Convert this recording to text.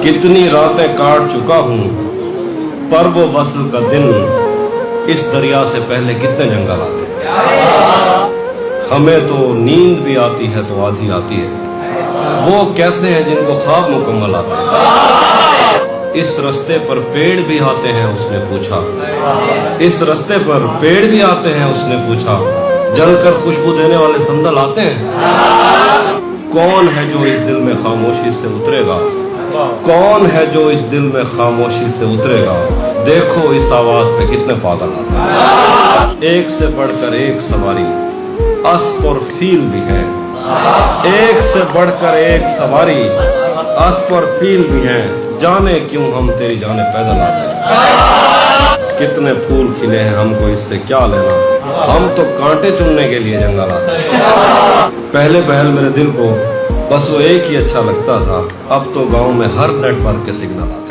कितनी रातें काट चुका हूँ, पर वो वस्ल का दिन इस दरिया से पहले कितने जंगल आते। हमें तो नींद भी आती है तो आधी आती है, वो कैसे हैं जिनको ख्वाब मुकम्मल आते हैं। इस रास्ते पर पेड़ भी आते हैं उसने पूछा, इस रास्ते पर पेड़ भी आते हैं उसने पूछा, जलकर खुशबू देने वाले संदल आते हैं। कौन है जो इस दिल में खामोशी से उतरेगा, कौन है जो इस दिल में खामोशी से उतरेगा। देखो इस आवाज पे कितने पागल आते हैं। एक से बढ़कर एक सवारी, अस्प और फील भी है, एक से बढ़कर एक सवारी, अस्प और फील भी है। जाने क्यों हम तेरी जाने पैदल आते हैं। कितने फूल खिले हैं, हमको इससे क्या लेना, हम तो कांटे चुनने के लिए जंगल आते हैं। पहले पहल मेरे दिल को बस वो एक ही अच्छा लगता था, अब तो गांव में हर नेटवर्क के सिग्नल आते हैं।